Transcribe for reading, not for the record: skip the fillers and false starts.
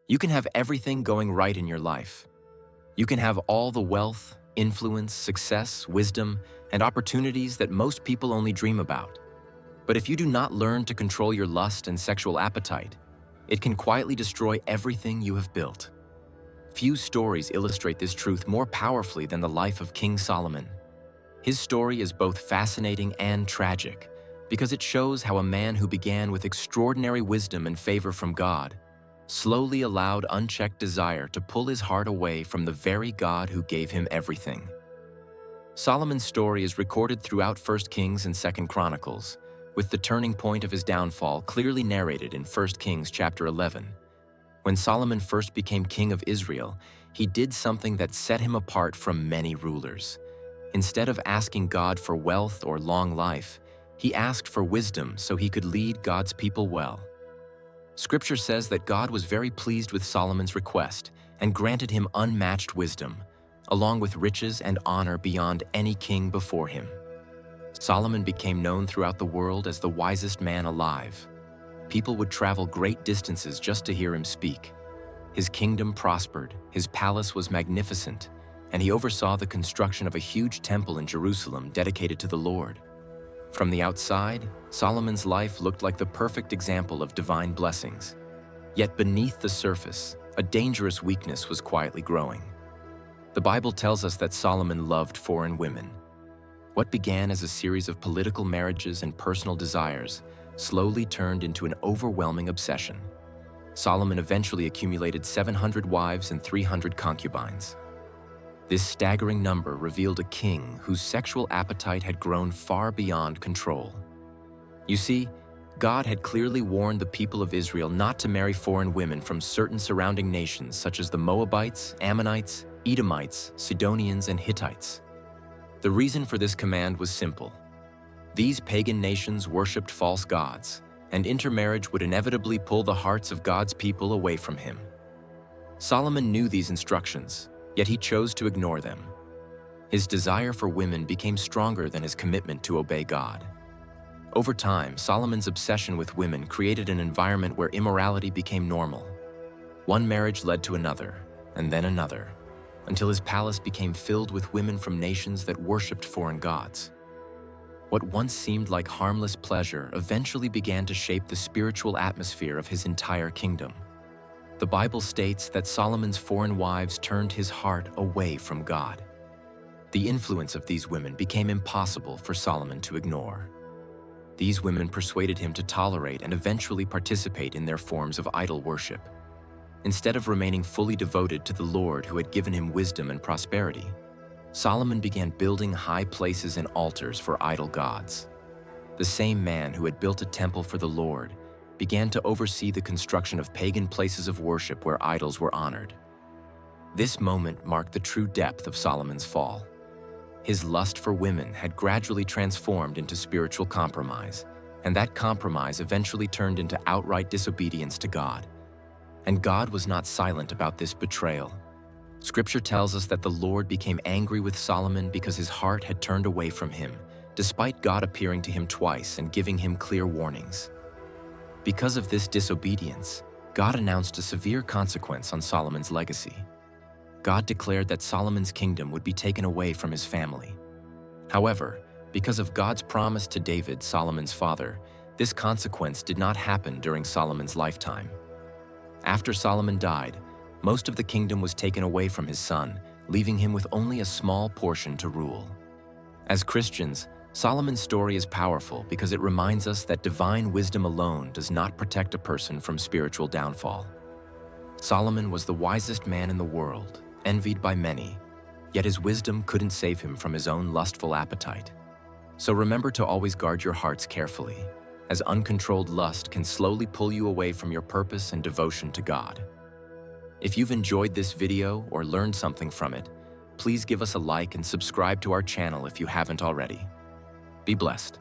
You can have everything going right in your life. You can have all the wealth, influence, success, wisdom, and opportunities that most people only dream about. But if you do not learn to control your lust and sexual appetite, it can quietly destroy everything you have built. Few stories illustrate this truth more powerfully than the life of King Solomon. His story is both fascinating and tragic because it shows how a man who began with extraordinary wisdom and favor from God slowly allowed unchecked desire to pull his heart away from the very God who gave him everything. Solomon's story is recorded throughout 1 Kings and 2 Chronicles, with the turning point of his downfall clearly narrated in 1 Kings chapter 11. When Solomon first became king of Israel, he did something that set him apart from many rulers. Instead of asking God for wealth or long life, he asked for wisdom so he could lead God's people well. Scripture says that God was very pleased with Solomon's request and granted him unmatched wisdom, along with riches and honor beyond any king before him. Solomon became known throughout the world as the wisest man alive. People would travel great distances just to hear him speak. His kingdom prospered, his palace was magnificent, and he oversaw the construction of a huge temple in Jerusalem dedicated to the Lord. From the outside, Solomon's life looked like the perfect example of divine blessings. Yet beneath the surface, a dangerous weakness was quietly growing. The Bible tells us that Solomon loved foreign women. What began as a series of political marriages and personal desires slowly turned into an overwhelming obsession. Solomon eventually accumulated 700 wives and 300 concubines. This staggering number revealed a king whose sexual appetite had grown far beyond control. You see, God had clearly warned the people of Israel not to marry foreign women from certain surrounding nations such as the Moabites, Ammonites, Edomites, Sidonians, and Hittites. The reason for this command was simple. These pagan nations worshipped false gods, and intermarriage would inevitably pull the hearts of God's people away from him. Solomon knew these instructions, yet he chose to ignore them. His desire for women became stronger than his commitment to obey God. Over time, Solomon's obsession with women created an environment where immorality became normal. One marriage led to another, and then another, until his palace became filled with women from nations that worshipped foreign gods. What once seemed like harmless pleasure eventually began to shape the spiritual atmosphere of his entire kingdom. The Bible states that Solomon's foreign wives turned his heart away from God. The influence of these women became impossible for Solomon to ignore. These women persuaded him to tolerate and eventually participate in their forms of idol worship. Instead of remaining fully devoted to the Lord who had given him wisdom and prosperity, Solomon began building high places and altars for idol gods. The same man who had built a temple for the Lord began to oversee the construction of pagan places of worship where idols were honored. This moment marked the true depth of Solomon's fall. His lust for women had gradually transformed into spiritual compromise, and that compromise eventually turned into outright disobedience to God. And God was not silent about this betrayal. Scripture tells us that the Lord became angry with Solomon because his heart had turned away from him, despite God appearing to him twice and giving him clear warnings. Because of this disobedience, God announced a severe consequence on Solomon's legacy. God declared that Solomon's kingdom would be taken away from his family. However, because of God's promise to David, Solomon's father, this consequence did not happen during Solomon's lifetime. After Solomon died, most of the kingdom was taken away from his son, leaving him with only a small portion to rule. As Christians, Solomon's story is powerful because it reminds us that divine wisdom alone does not protect a person from spiritual downfall. Solomon was the wisest man in the world, envied by many, yet his wisdom couldn't save him from his own lustful appetite. So remember to always guard your hearts carefully, as uncontrolled lust can slowly pull you away from your purpose and devotion to God. If you've enjoyed this video or learned something from it, please give us a like and subscribe to our channel if you haven't already. Be blessed.